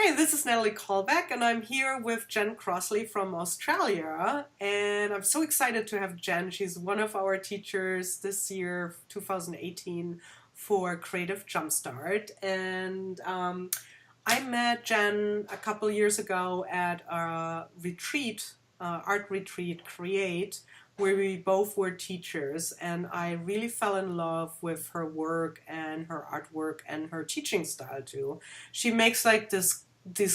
Hey, this is Natalie Callback, and I'm here with Jen Crossley from Australia. And I'm so excited to have Jen. She's one of our teachers this year, 2018, for Creative Jumpstart. And I met Jen a couple years ago at a retreat, art retreat, Create, where we both were teachers. And I really fell in love with her work and her artwork and her teaching style too. She makes like this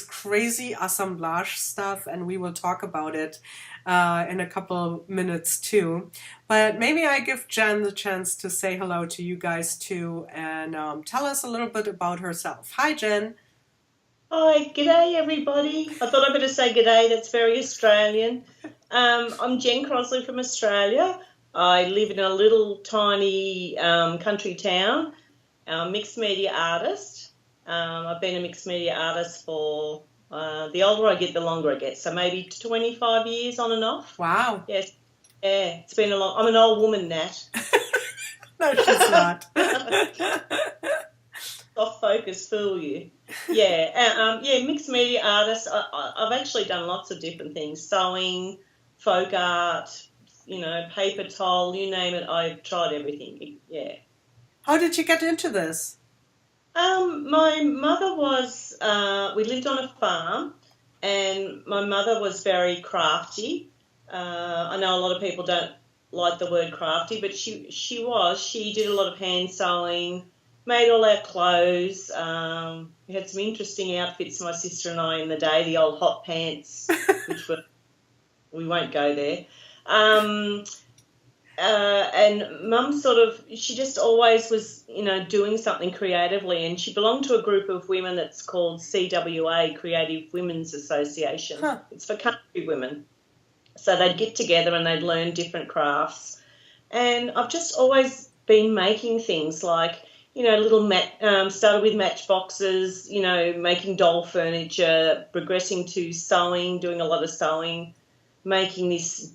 crazy assemblage stuff, and we will talk about it in a couple minutes too. But maybe I give Jen the chance to say hello to you guys too and tell us a little bit about herself. Hi, Jen. Hi, g'day everybody. I thought I'd better say g'day, that's very Australian. I'm Jen Crossley from Australia. I live in a little tiny country town. I'm a mixed media artist. I've been a mixed media artist for the older I get, the longer I get. So maybe 25 years on and off. Wow. Yes, yeah, it's been a long. I'm an old woman, Nat. No, she's not. Soft focus fool you. Yeah, mixed media artist. I've actually done lots of different things: sewing, folk art, paper towel, you name it. I've tried everything. Yeah. How did you get into this? My mother was. We lived on a farm, and my mother was very crafty. I know a lot of people don't like the word crafty, but she was. She did a lot of hand sewing. Made all our clothes. We had some interesting outfits, my sister and I, in the day. The old hot pants, which we won't go there. And Mum she just always was, doing something creatively. And she belonged to a group of women that's called CWA, Creative Women's Association. Huh. It's for country women. So they'd get together and they'd learn different crafts. And I've just always been making things like, started with matchboxes, making doll furniture, progressing to sewing, doing a lot of sewing, making this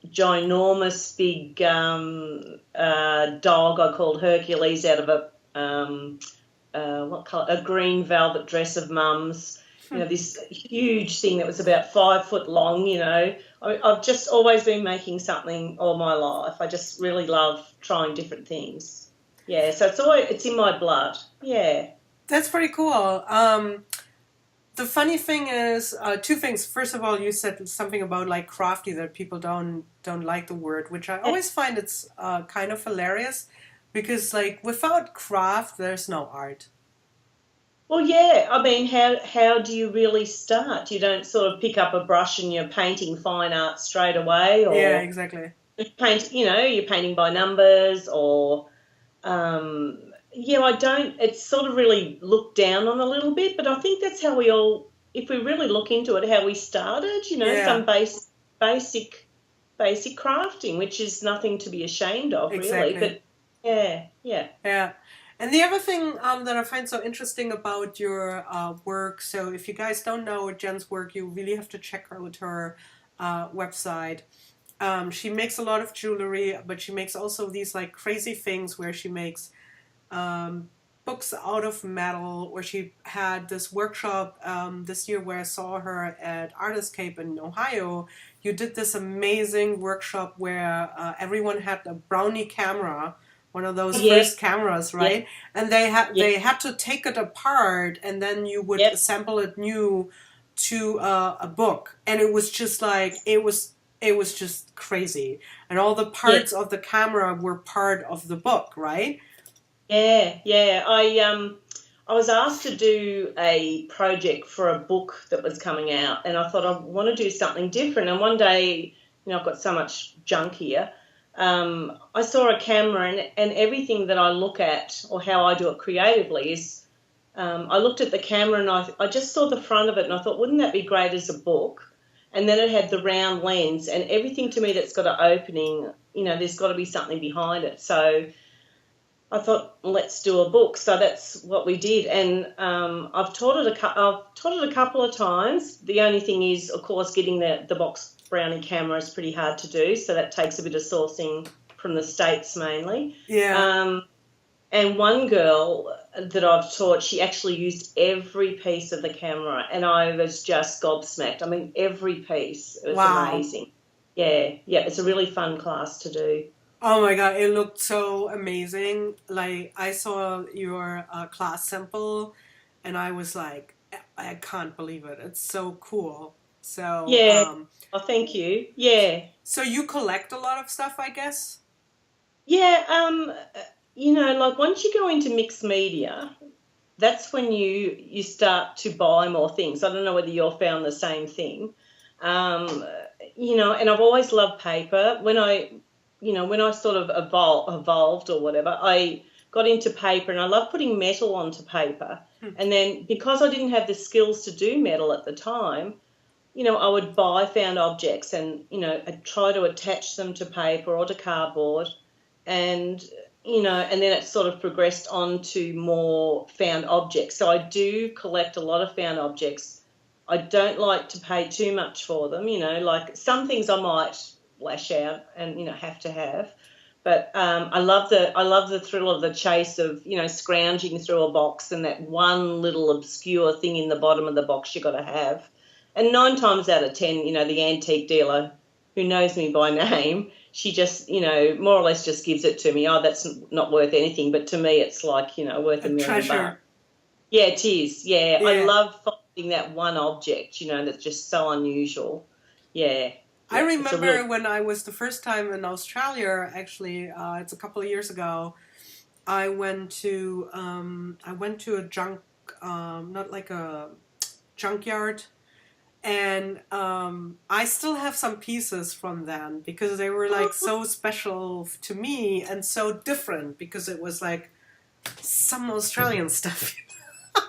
ginormous big dog I called Hercules out of what colour? A green velvet dress of Mum's. This huge thing that was about 5 foot long. I've just always been making something all my life. I just really love trying different things. Yeah, so it's in my blood. Yeah. That's pretty cool. The funny thing is, two things. First of all, you said something about like crafty, that people don't like the word, which I always find it's kind of hilarious, because like without craft, there's no art. Well, yeah. I mean, how do you really start? You don't sort of pick up a brush and you're painting fine art straight away, Yeah, or exactly. you're painting by numbers, or I don't. It's sort of really looked down on a little bit, but I think that's how we all, if we really look into it, how we started. Yeah, Some basic crafting, which is nothing to be ashamed of, really. exactly. But yeah. Yeah. And the other thing that I find so interesting about your work, so if you guys don't know Jen's work, you really have to check out her website. She makes a lot of jewelry, but she makes also these like crazy things where she makes books out of metal. Or she had this workshop this year where I saw her at Artiscape in Ohio. You did this amazing workshop where everyone had a brownie camera, one of those Yeah. first cameras, Yeah. right? And they had to take it apart, and then you would Yep. assemble it new to a book, and it was just like it was just crazy, and all the Yeah. parts of the camera were part of the book, right? Yeah. I was asked to do a project for a book that was coming out, and I thought I want to do something different. And one day, I've got so much junk here. I saw a camera, and everything that I look at, or how I do it creatively, is I looked at the camera and I just saw the front of it, and I thought, wouldn't that be great as a book? And then it had the round lens, and everything to me that's got an opening, there's got to be something behind it. So I thought, let's do a book. So that's what we did, and I've taught it a couple of times. The only thing is, of course, getting the box brownie camera is pretty hard to do, so that takes a bit of sourcing from the States mainly. Yeah. And one girl that I've taught, she actually used every piece of the camera, and I was just gobsmacked. I mean, every piece. It was Wow. amazing. Yeah, yeah, it's a really fun class to do. Oh my God, it looked so amazing. Like I saw your class sample and I was like, I can't believe it. It's so cool. So, Yeah. Oh, thank you. Yeah. so you collect a lot of stuff, I guess? Yeah, like once you go into mixed media, that's when you start to buy more things. I don't know whether you've found the same thing. Um, and I've always loved paper. When I sort of evolved or whatever, I got into paper and I love putting metal onto paper. Hmm. And then because I didn't have the skills to do metal at the time, I would buy found objects and, I'd try to attach them to paper or to cardboard and and then it sort of progressed on to more found objects. So I do collect a lot of found objects. I don't like to pay too much for them, like some things I might lash out and have to have. But I love the thrill of the chase of scrounging through a box and that one little obscure thing in the bottom of the box you got to have. And 9 times out of 10, the antique dealer who knows me by name, she just, more or less just gives it to me. Oh, that's not worth anything. But to me, it's like, worth A a million bucks. treasure. Yeah, it is. Yeah. I Yeah. love finding that one object, that's just so unusual. Yeah. I Yeah. It's a real, remember when I was the first time in Australia, actually, it's a couple of years ago. I went to a not like a junkyard, and I still have some pieces from then because they were like so special to me and so different because it was like some Australian stuff.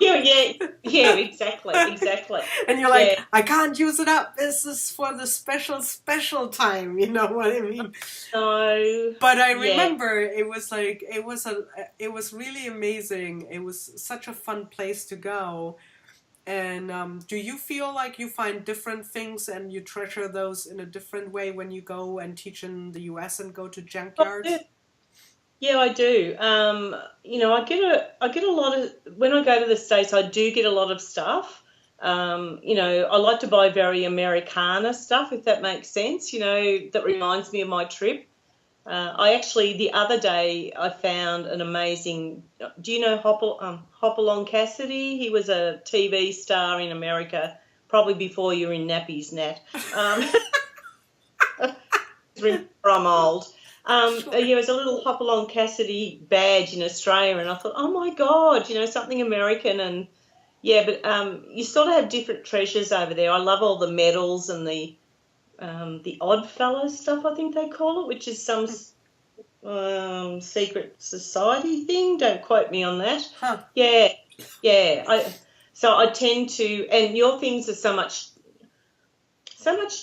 yeah, yeah, yeah, exactly, exactly. And you're Yeah. like, I can't use it up. This is for the special, special time. You know what I mean? No. But I Yeah. remember it was like it was really amazing. It was such a fun place to go. And do you feel like you find different things and you treasure those in a different way when you go and teach in the US and go to junkyards? Yeah, I do. I get a lot of when I go to the States, I do get a lot of stuff. I like to buy very Americana stuff, if that makes sense. That reminds me of my trip. I actually the other day I found an amazing. Do you know Hopalong Cassidy? He was a TV star in America, probably before you were in nappies, Nat. Um, I'm old. Sure. Yeah, it was a little Hopalong Cassidy badge in Australia, and I thought, oh my God, something American, and yeah, but you sort of have different treasures over there. I love all the medals and the Odd Fellows stuff, I think they call it, which is some secret society thing. Don't quote me on that. Huh. Yeah, yeah. So I tend to, and your things are so much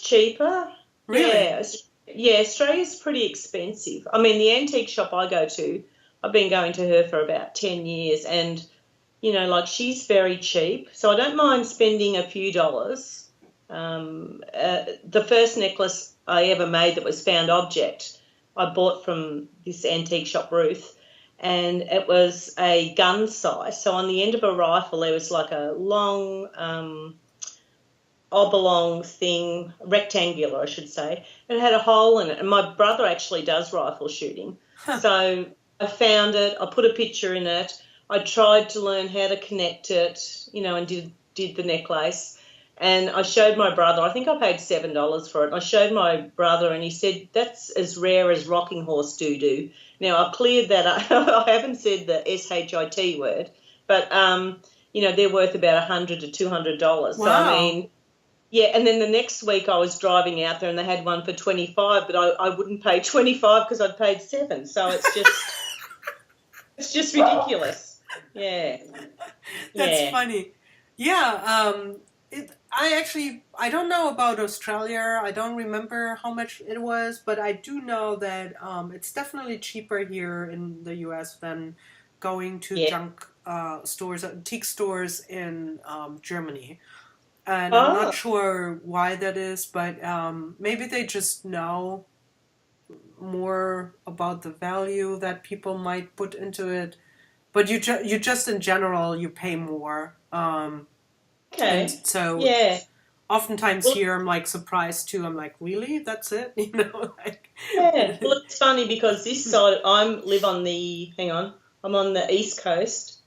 cheaper. Really? Yeah, yeah. Australia's pretty expensive. I mean, the antique shop I go to, I've been going to her for about 10 years, and like she's very cheap, so I don't mind spending a few dollars. The first necklace I ever made that was found object, I bought from this antique shop, Ruth, and it was a gun sight. So on the end of a rifle, there was like a long oblong thing, rectangular, I should say. It had a hole in it, and my brother actually does rifle shooting. Huh. So I found it. I put a picture in it. I tried to learn how to connect it, and did the necklace. And I showed my brother. I think I paid $7 for it. I showed my brother, and he said that's as rare as rocking horse doo-doo. Now I've cleared that up. I haven't said the shit word, but they're worth about $100 to $200. So I Wow. mean, yeah, and then the next week I was driving out there and they had one for 25, but I wouldn't pay 25 because I'd paid 7. So it's just ridiculous. Yeah. That's Yeah. funny. Yeah, I don't know about Australia. I don't remember how much it was, but I do know that it's definitely cheaper here in the US than going to Yeah. junk stores, antique stores in Germany. And I'm not Oh, sure why that is, but maybe they just know more about the value that people might put into it. but you just in general you pay more. And Okay. so Yeah. oftentimes Well, here I'm like surprised too. I'm like, really? That's it? You know, like. yeah. Well, it's funny because this side, I'm on the East Coast.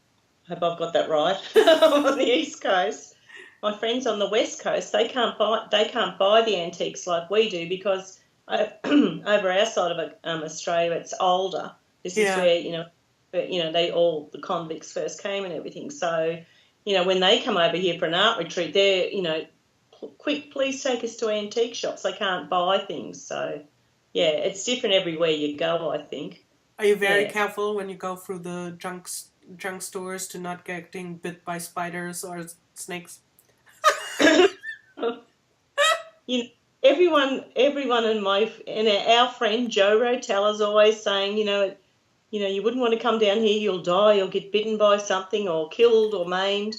I hope I've got that right. I'm on the East Coast. My friends on the West Coast, they can't buy the antiques like we do because over our side of Australia, it's older. This is Yeah. where, the convicts first came and everything. So, when they come over here for an art retreat, they're, quick, please take us to antique shops. They can't buy things. So, yeah, it's different everywhere you go, I think. Are you very Yeah. careful when you go through the junk stores to not getting bit by spiders or snakes? you know, everyone and our friend Joe Rotel is always saying, you wouldn't want to come down here, you'll die, you'll get bitten by something or killed or maimed.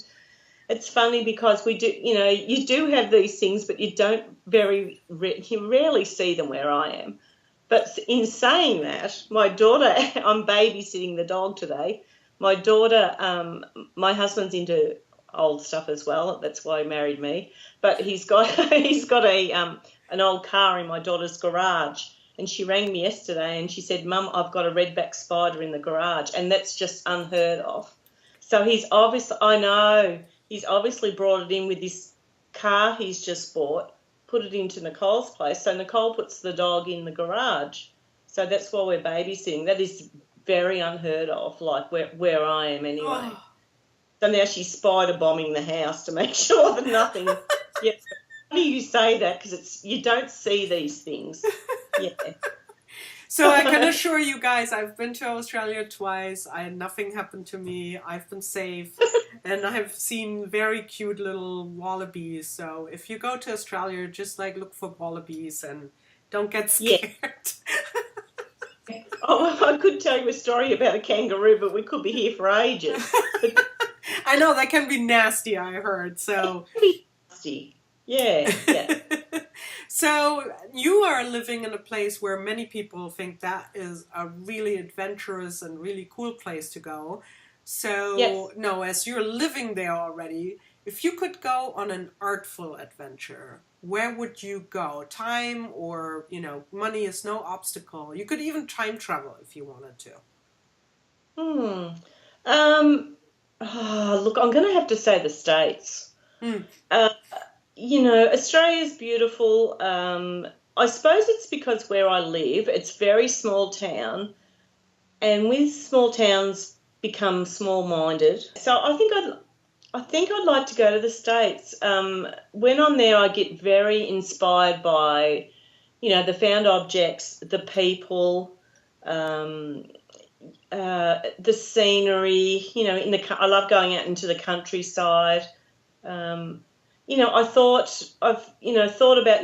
It's funny because you do have these things, but you don't you rarely see them where I am. But in saying that, my daughter, I'm babysitting the dog today. My daughter, my husband's into old stuff as well. That's why he married me. But he's got he's got an old car in my daughter's garage. And she rang me yesterday and she said, "Mum, I've got a redback spider in the garage," and that's just unheard of. So I know, he's obviously brought it in with this car he's just bought, put it into Nicole's place. So Nicole puts the dog in the garage. So that's why we're babysitting. That is very unheard of, like where I am anyway. Oh. So now she's spider bombing the house to make sure that nothing. Yeah, funny you say that because you don't see these things. Yeah. So I can assure you guys, I've been to Australia twice. Nothing happened to me. I've been safe, and I've seen very cute little wallabies. So if you go to Australia, just like look for wallabies and don't get scared. Yeah. Oh, I could tell you a story about a kangaroo, but we could be here for ages. I know that can be nasty. I heard so. Nasty. Yeah. Yeah. So you are living in a place where many people think that is a really adventurous and really cool place to go. So Yes. no, as you're living there already, if you could go on an artful adventure, where would you go? Time or, money is no obstacle. You could even time travel if you wanted to. Look, I'm going to have to say the States. Hmm. Australia's beautiful. I suppose it's because where I live, it's very small town, and with small towns become small-minded. So I think I'd like to go to the States. When I'm there, I get very inspired by, the found objects, the people, the scenery. I love going out into the countryside. I've thought about,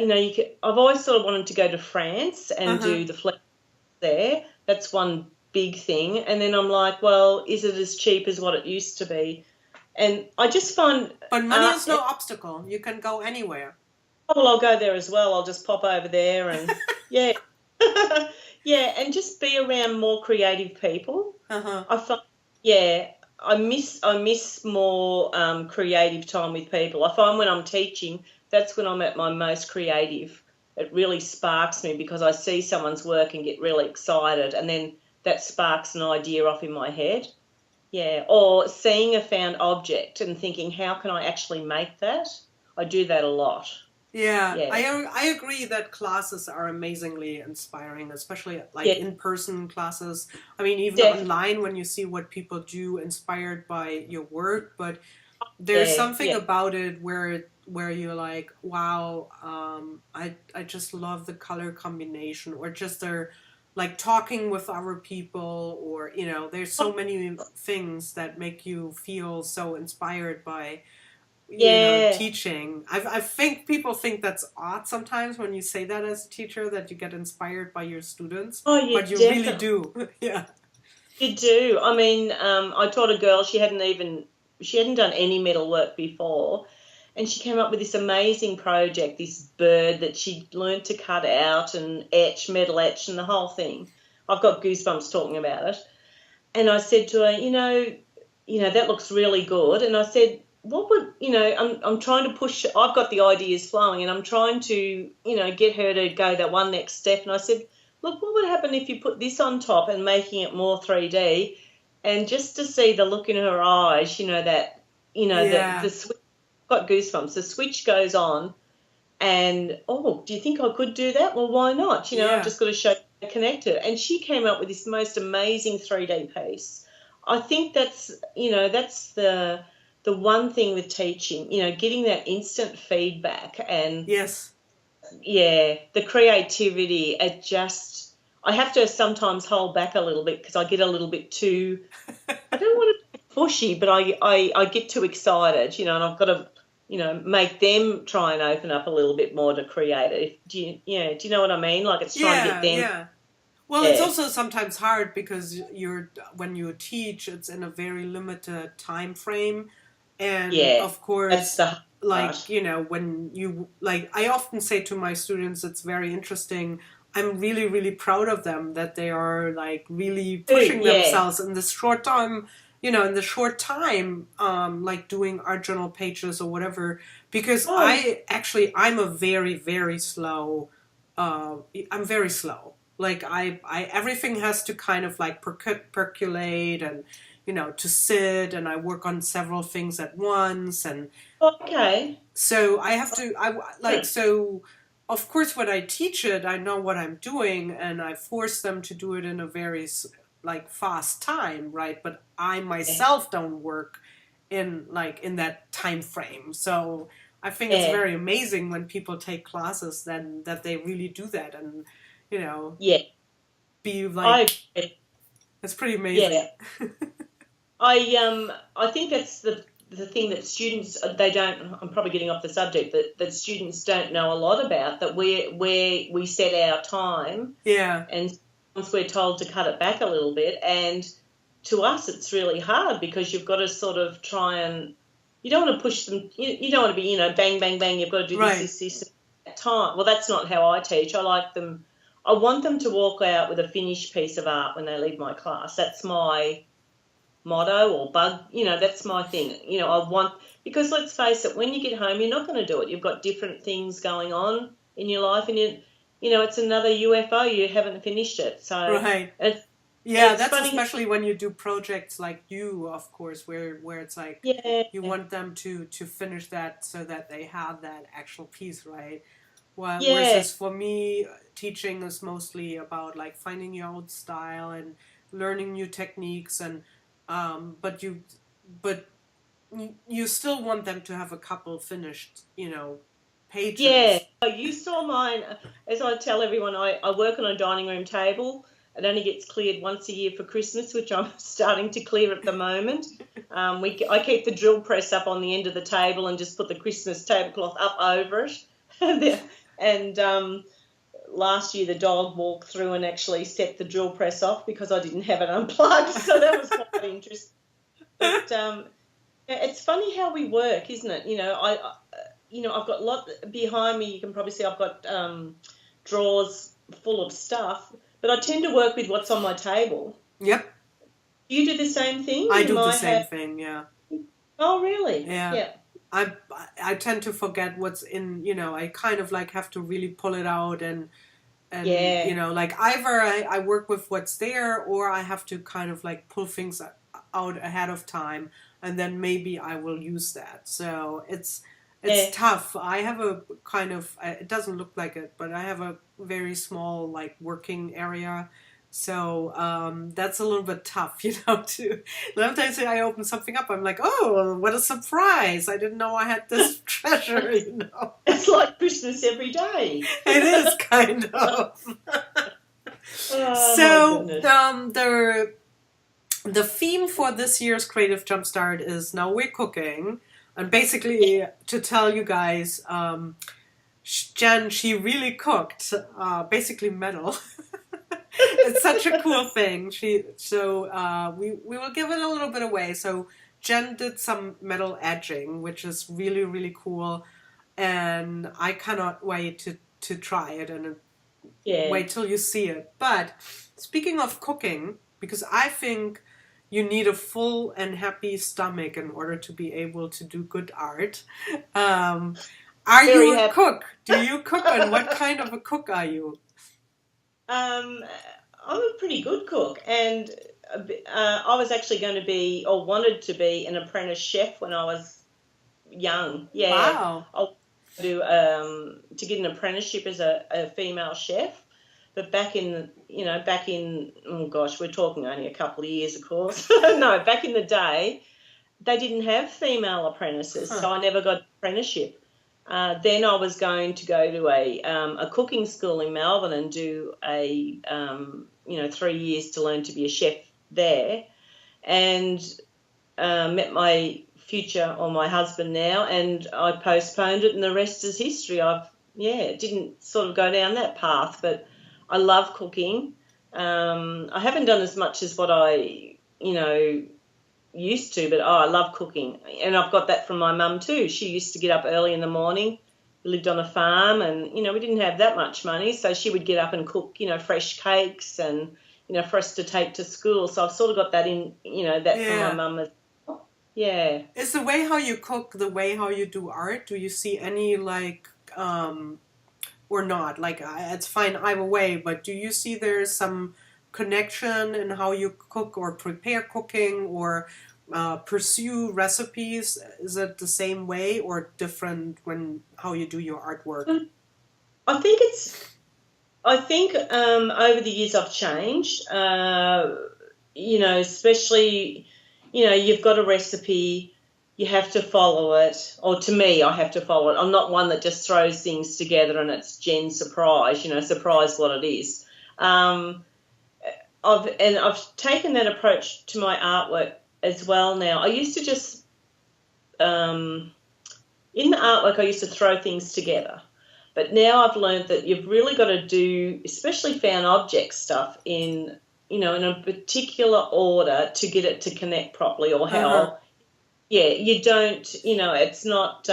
I've always sort of wanted to go to France and do the flex there. That's one big thing. And then I'm like, well, is it as cheap as what it used to be? And I just find... But money is no obstacle. You can go anywhere. Well, I'll go there as well. I'll just pop over there and, yeah. Yeah, and just be around more creative people. I find, yeah, I miss more creative time with people. I find when I'm teaching, that's when I'm at my most creative. It really sparks me because I see someone's work and get really excited, and then that sparks an idea off in my head. Yeah, or seeing a found object and thinking, how can I actually make that? I do that a lot. Yeah, Yeah. I agree that classes are amazingly inspiring, especially like in-person classes. I mean, even online when you see what people do inspired by your work, but there's something about it where you're like, wow, I just love the color combination, or just they're like talking with other people, or there's so many things that make you feel so inspired by teaching. I think people think that's odd sometimes when you say that as a teacher, that you get inspired by your students. Oh, you but you really do. Yeah. You do. I mean, I taught a girl, she hadn't done any metal work before, and she came up with this amazing project, this bird that she'd learned to cut out and metal etch and the whole thing. I've got goosebumps talking about it. And I said to her, that looks really good. And I said, what would, I'm trying to push, I've got the ideas flowing and I'm trying to, get her to go that one next step. And I said, look, what would happen if you put this on top and making it more 3D? And just to see the look in her eyes, that, the switch, got goosebumps, the switch goes on and, oh, do you think I could do that? Well, why not? I've just got to show you connect it. And she came up with this most amazing 3D piece. I think that's the one thing with teaching, getting that instant feedback and yes, the creativity. I have to sometimes hold back a little bit because I get a little bit too, I don't want to be pushy, but I get too excited, and I've got to, make them try and open up a little bit more to create it. Do you know what I mean? Like it's trying to get them. Yeah. Well, it's also sometimes hard because when you teach, it's in a very limited time frame. And of course, when you, I often say to my students, it's very interesting. I'm really, really proud of them that they are really pushing themselves in this short time, doing art journal pages or whatever, because I'm a very, very slow, I'm very slow. Everything has to kind of percolate and, to sit, and I work on several things at once. And so I have to, so of course when I teach it, I know what I'm doing and I force them to do it in a very fast time, right? But I myself don't work in that time frame. So I think it's very amazing when people take classes then that they really do that and, be it's pretty amazing. I think that's the thing that students, they don't, I'm probably getting off the subject, that students don't know a lot about, that where we set our time. And once we're told to cut it back a little bit, and to us it's really hard because you've got to sort of try and, you don't want to push them, you don't want to be, bang, bang, bang, you've got to do this at time. Well, that's not how I teach. I want them to walk out with a finished piece of art when they leave my class. That's my motto or bug, that's my thing. Because let's face it, when you get home, you're not going to do it. You've got different things going on in your life and it's another UFO. You haven't finished it. So that's funny. Especially when you do projects like you, of course, where it's you want them to finish that so that they have that actual piece, right? Whereas for me, teaching is mostly about finding your own style and learning new techniques, and but you still want them to have a couple finished, pages. Yeah, you saw mine. As I tell everyone, I work on a dining room table. It only gets cleared once a year for Christmas, which I'm starting to clear at the moment. I keep the drill press up on the end of the table and just put the Christmas tablecloth up over it. And last year the dog walked through and actually set the drill press off because I didn't have it unplugged, so that was quite interesting. But it's funny how we work, isn't it? I've got a lot behind me. You can probably see I've got drawers full of stuff, but I tend to work with what's on my table. Yep. You do the same thing? I do the same thing, yeah. Oh, really? Yeah. I tend to forget what's in, I kind of have to really pull it out and either I work with what's there, or I have to kind of pull things out ahead of time, and then maybe I will use that. So it's tough. I have a kind of, it doesn't look like it, but I have a very small working area. So that's a little bit tough, to. Sometimes I open something up, I'm like, oh, what a surprise! I didn't know I had this treasure, It's like Christmas every day. It is kind of. So the theme for this year's Creative Jumpstart is Now We're Cooking, and basically to tell you guys, Jen, she really cooked, basically metal. It's such a cool thing. We will give it a little bit away. So Jen did some metal etching, which is really, really cool, and I cannot wait to try it and wait till you see it. But speaking of cooking, because I think you need a full and happy stomach in order to be able to do good art. Um, are Very you a happy. cook? Do you cook, and what kind of a cook are you? Um, I'm a pretty good cook, and I was actually going to be, or wanted to be, an apprentice chef when I was young. Yeah, Wow. I to get an apprenticeship as a female chef. But back in, oh gosh, we're talking only a couple of years, of course. No, back in the day, they didn't have female apprentices, Huh. so I never got an apprenticeship. Then I was going to go to a cooking school in Melbourne and do 3 years to learn to be a chef there, and met my future or my husband now, and I postponed it, and the rest is history. It didn't sort of go down that path, but I love cooking. I haven't done as much as what I used to, but I love cooking, and I've got that from my mum too. She used to get up early in the morning. We lived on a farm, and we didn't have that much money, so she would get up and cook fresh cakes and for us to take to school. So I've sort of got that that from my Yeah. mum as well. Yeah. Is the way how you cook the way how you do art? Do you see any like or not? Like it's fine either way, but do you see there's some connection in how you cook or prepare cooking or pursue recipes? Is it the same way or different when how you do your artwork? I think over the years I've changed. Especially, you've got a recipe, you have to follow it. Or to me, I have to follow it. I'm not one that just throws things together and it's Jen surprise, surprise what it is. I've taken that approach to my artwork as well now. I used to just, in the artwork, I used to throw things together. But now I've learned that you've really got to do, especially found object stuff, in a particular order to get it to connect properly, or Uh-huh. how. Yeah, you don't. It's not.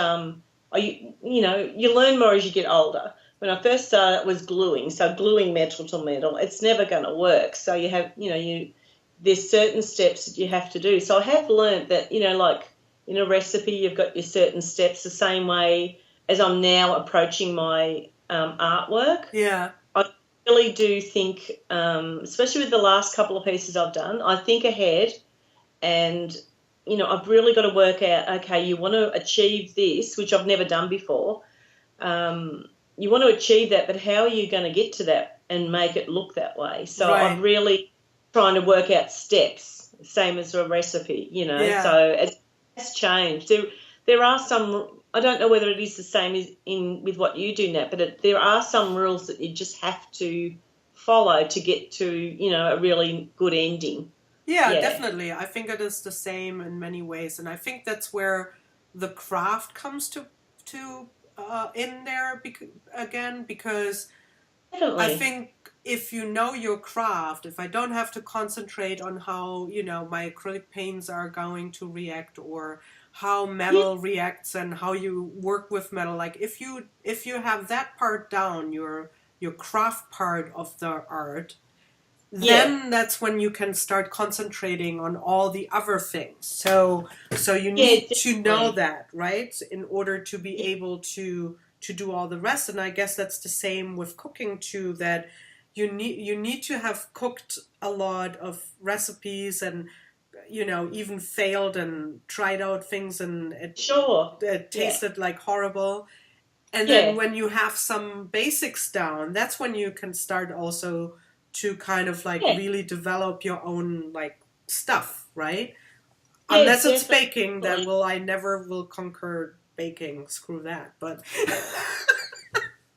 You learn more as you get older. When I first started, it was gluing. So gluing metal to metal, it's never going to work. So you have, there's certain steps that you have to do. So I have learned that, like in a recipe, you've got your certain steps the same way as I'm now approaching my artwork. Yeah. I really do think, especially with the last couple of pieces I've done, I think ahead, and I've really got to work out, okay, you want to achieve this, which I've never done before. You want to achieve that, but how are you going to get to that and make it look that way? So I'm Right. really trying to work out steps, same as a recipe, Yeah. So it has changed. There are some, I don't know whether it is the same as with what you do, Nat, but there are some rules that you just have to follow to get to, a really good ending. Yeah, Yeah. definitely. I think it is the same in many ways, and I think that's where the craft comes to in there again because I Definitely. think if you know your craft, if I don't have to concentrate on how, my acrylic paints are going to react or how Yeah. metal reacts and how you work with metal, like if you have that part down, your craft part of the art, Yeah. then that's when you can start concentrating on all the other things. So you Yeah, need to know definitely. that, right, in order to be able to do all the rest. And I guess that's the same with cooking too, that you need to have cooked a lot of recipes and even failed and tried out things and Sure. it Yeah. tasted like horrible. And then Yeah. when you have some basics down, that's when you can start also to kind of like Yeah. really develop your own like stuff, right? Yeah, Unless it's baking, that definitely. I never will conquer baking. Screw that. But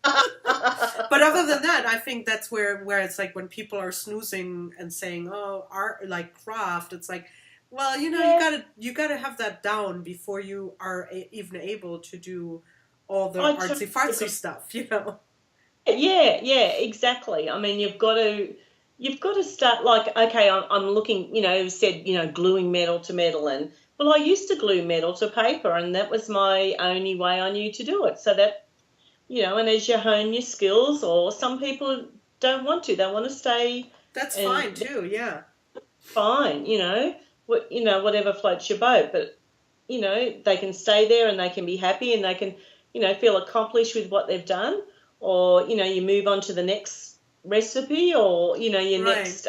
but other than that, I think that's where it's like when people are snoozing and saying, "Oh, art like craft," it's like, well, you Yeah. gotta have that down before you are even able to do all the I totally artsy fartsy agree. stuff. Yeah, yeah, exactly. I mean, you've got to start like, okay, I'm looking, said, gluing metal to metal, and well, I used to glue metal to paper, and that was my only way I knew to do it. So that, and as you hone your skills, or some people don't want to, they want to stay That's fine and too. Yeah. fine. whatever floats your boat. But, they can stay there and they can be happy and they can, feel accomplished with what they've done. Or, you move on to the next recipe or, your Right. next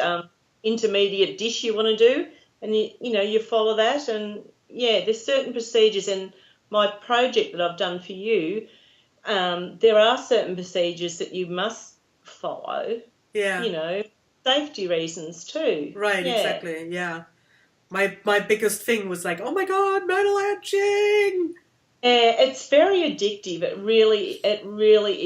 intermediate dish you want to do. And, you follow that. And, there's certain procedures. And my project that I've done for you, there are certain procedures that you must follow, Yeah. safety reasons too. Right, Yeah. exactly. Yeah. My biggest thing was like, oh my God, metal etching. Yeah, it's very addictive. It really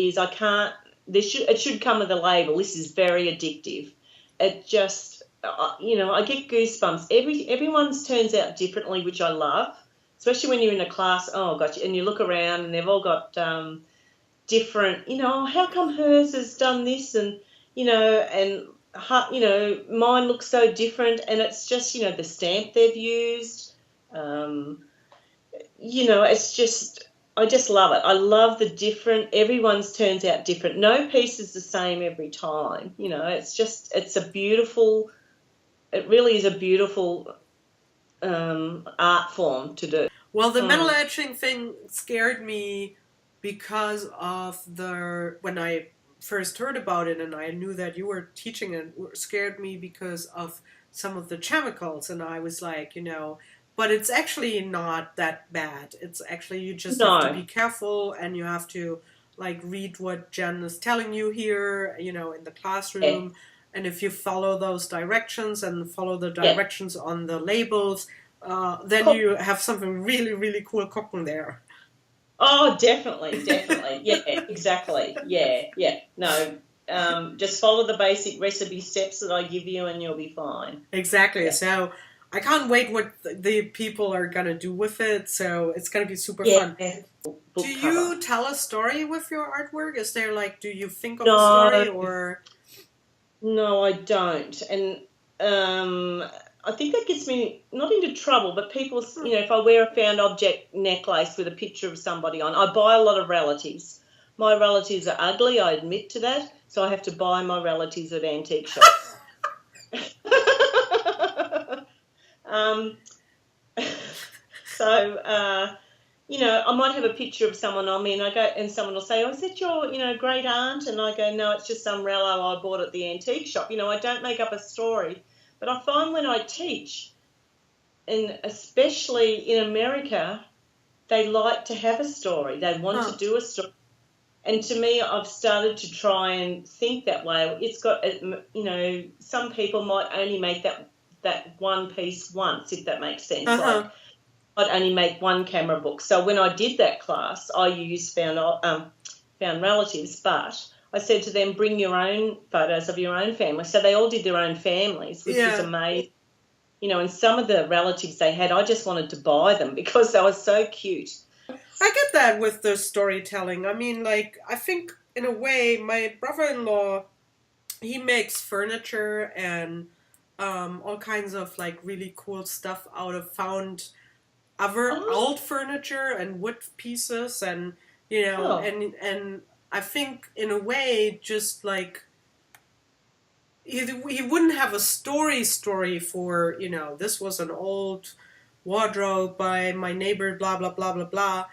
is. I can't. It should come with a label. This is very addictive. It just, I get goosebumps. Everyone's turns out differently, which I love. Especially when you're in a class. Oh, gotcha. And you look around, and they've all got different. How come hers has done this, and mine looks so different, and it's just the stamp they've used. It's just, I just love it. I love everyone's turns out different. No piece is the same every time. It really is a beautiful art form to do. Well, the metal etching thing scared me because of when I first heard about it and I knew that you were teaching it, scared me because of some of the chemicals. And I was like, but it's actually not that bad. It's actually, you just have to be careful and you have to like read what Jen is telling you here, in the classroom. Yeah. And if you follow those directions and follow the directions on the labels, then you have something really, really cool cooking there. Oh, definitely. Yeah, exactly. Yeah. No, just follow the basic recipe steps that I give you and you'll be fine. Exactly. Yeah. So I can't wait what the people are going to do with it. So it's going to be super fun. Do you tell a story with your artwork? Is there do you think of a story or? No, I don't. And I think that gets me not into trouble, but people, if I wear a found object necklace with a picture of somebody on, I buy a lot of relatives. My relatives are ugly, I admit to that, so I have to buy my relatives at antique shops. So, I might have a picture of someone on me and I go, and someone will say, oh, is that your, great aunt? And I go, no, it's just some relo I bought at the antique shop. I don't make up a story. But I find when I teach, and especially in America, they like to have a story. They want to do a story. And to me, I've started to try and think that way. It's got, some people might only make that one piece once, if that makes sense. Like, I'd only make one camera book. So when I did that class, I used found relatives, but I said to them, bring your own photos of your own family. So they all did their own families, which was amazing. And some of the relatives they had, I just wanted to buy them because they were so cute. I get that with the storytelling. I mean, I think in a way, my brother-in-law, he makes furniture and all kinds of really cool stuff out of found old furniture and wood pieces and and I think in a way just he wouldn't have a story for this was an old wardrobe by my neighbor blah blah blah blah blah,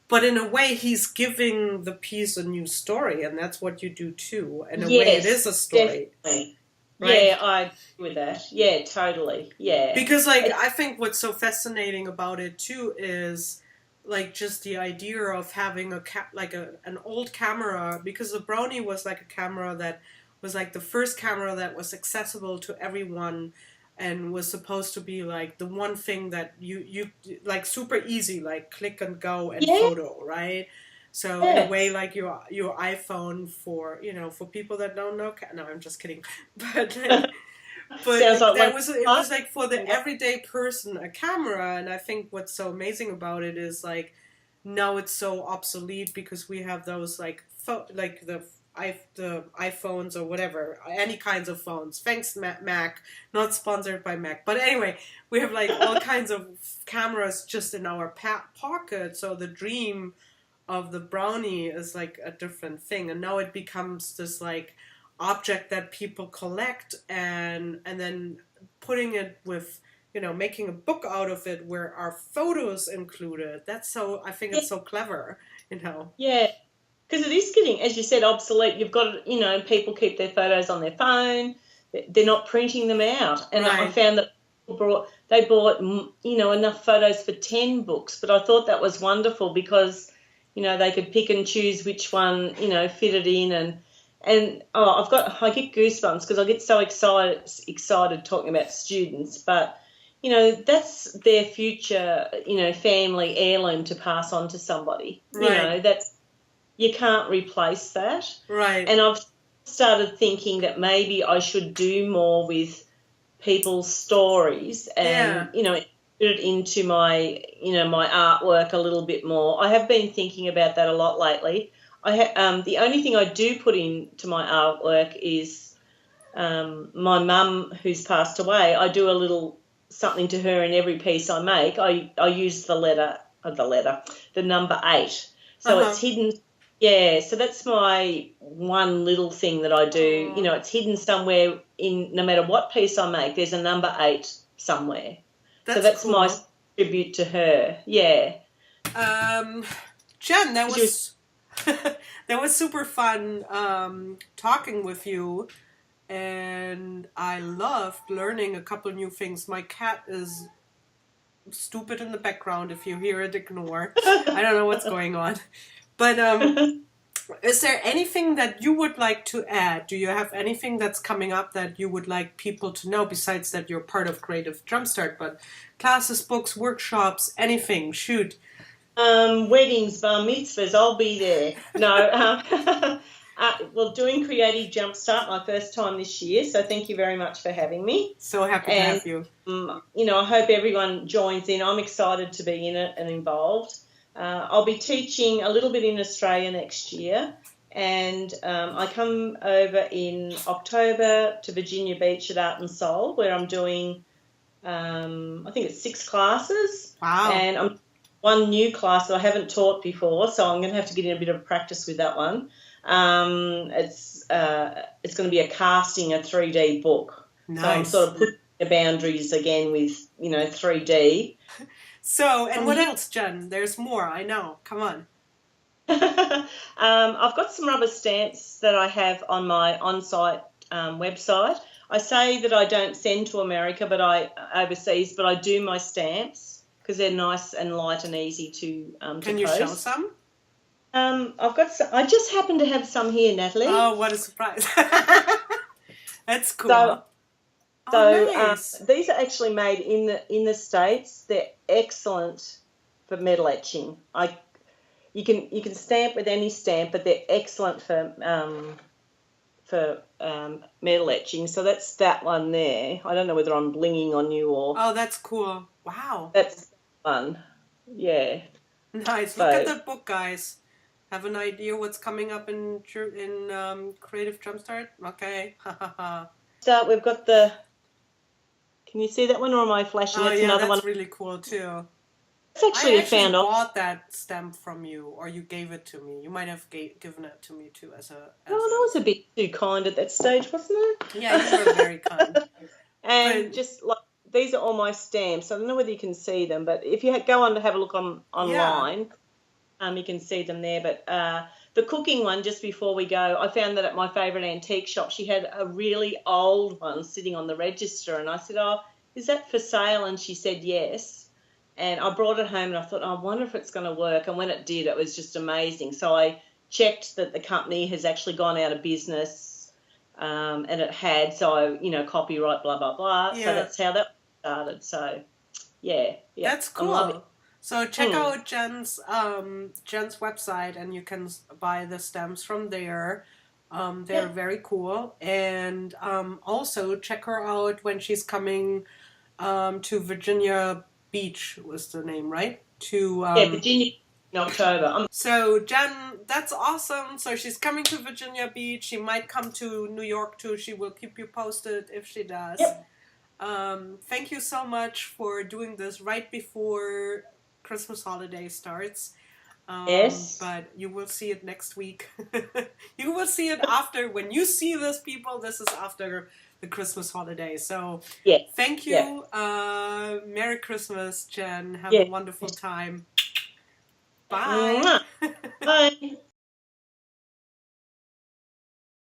but in a way he's giving the piece a new story, and that's what you do too. In a way it is a story. Definitely. Right? Yeah, I agree with that. Yeah, totally. Yeah. Because I think what's so fascinating about it too is just the idea of having an old camera, because the Brownie was a camera that was the first camera that was accessible to everyone and was supposed to be the one thing that you super easy, click and go and photo, right? So in a way, your iPhone for for people that don't know. No, I'm just kidding. But it was for the everyday person a camera, and I think what's so amazing about it is now it's so obsolete because we have those the iPhones or whatever, any kinds of phones. Thanks Mac, not sponsored by Mac, but anyway, we have all kinds of cameras just in our pocket. So the dream of the Brownie is a different thing, and now it becomes this object that people collect and then putting it with making a book out of it where our photos included. I think Yeah. it's so clever, Yeah. Because it is getting, as you said, obsolete. You've got, people keep their photos on their phone. They're not printing them out. And I Right. found that they bought, enough photos for 10 books. But I thought that was wonderful because, they could pick and choose which one, fitted in. And I get goosebumps because I get so excited talking about students. But, that's their future, family heirloom to pass on to somebody. Right. You can't replace that. Right. And I've started thinking that maybe I should do more with people's stories Yeah. and, put it into my, my artwork a little bit more. I have been thinking about that a lot lately. The only thing I do put into my artwork is my mum who's passed away. I do a little something to her in every piece I make. I use the number 8. So Uh-huh. it's hidden. Yeah, so that's my one little thing that I do. Aw. It's hidden somewhere no matter what piece I make, there's a number 8 somewhere. So That's that's my cool. tribute to her. Yeah. Um, Jen, that She was, was that was super fun talking with you, and I loved learning a couple new things. My cat is stupid in the background. If you hear it, ignore. I don't know what's going on. But is there anything that you would like to add? Do you have anything that's coming up that you would like people to know besides that you're part of Creative Jumpstart? But classes, books, workshops, anything, shoot. weddings, bar mitzvahs, I'll be there. No, well, doing Creative Jumpstart, my first time this year, so thank you very much for having me. So happy to And, have you. I hope everyone joins in. I'm excited to be in it and involved. I'll be teaching a little bit in Australia next year, and I come over in October to Virginia Beach at Art and Soul, where I'm doing, I think it's 6 classes, Wow. and I'm one new class that I haven't taught before, so I'm going to have to get in a bit of practice with that one. It's going to be a 3D book. Nice. So I'm sort of pushing the boundaries again with 3D. So, and what else, Jen? There's more, I know. Come on. I've got some rubber stamps that I have on my on-site website. I say that I don't send to America, overseas, but I do my stamps because they're nice and light and easy to Can you post. show some? I've got some. I just happen to have some here, Natalie. Oh, what a surprise! That's cool. So nice. These are actually made in the States. They're excellent for metal etching. You can stamp with any stamp, but they're excellent for metal etching. So that's that one there. I don't know whether I'm blinging on you or. Oh, that's cool! Wow. That's one. Yeah. Nice. Look at that book, guys. Have an idea what's coming up in Creative Jumpstart? Okay. So we've got the. Can you see that one, or am I flashing? Oh, That's yeah, another that's one. really cool too. It's actually I actually found bought that stamp from you, or you gave it to me. You might have given it to me too as a. Oh, that was a bit too kind at that stage, wasn't it? Yeah, you were very kind. And just like these are all my stamps. I don't know whether you can see them, but if you go on to have a look online, you can see them there. But the cooking one, just before we go, I found that at my favourite antique shop, she had a really old one sitting on the register, and I said, "Oh, is that for sale?" And she said yes. And I brought it home, and I thought, oh, I wonder if it's going to work. And when it did, it was just amazing. So I checked that the company has actually gone out of business, and it had, so, copyright, blah, blah, blah. Yeah. So that's how that started. So, yeah. That's cool. So check out Jen's website, and you can buy the stamps from there. They're very cool. And also check her out when she's coming to Virginia Beach was the name, right? Virginia in October. So Jen, that's awesome. So she's coming to Virginia Beach. She might come to New York too. She will keep you posted if she does. Yep. Thank you so much for doing this right before Christmas holiday starts. Yes. But you will see it next week. You will see it after. When you see this, people, this is after the Christmas holiday. So Yeah. thank you. Yeah. Merry Christmas, Jen. Have Yeah. a wonderful time. Bye.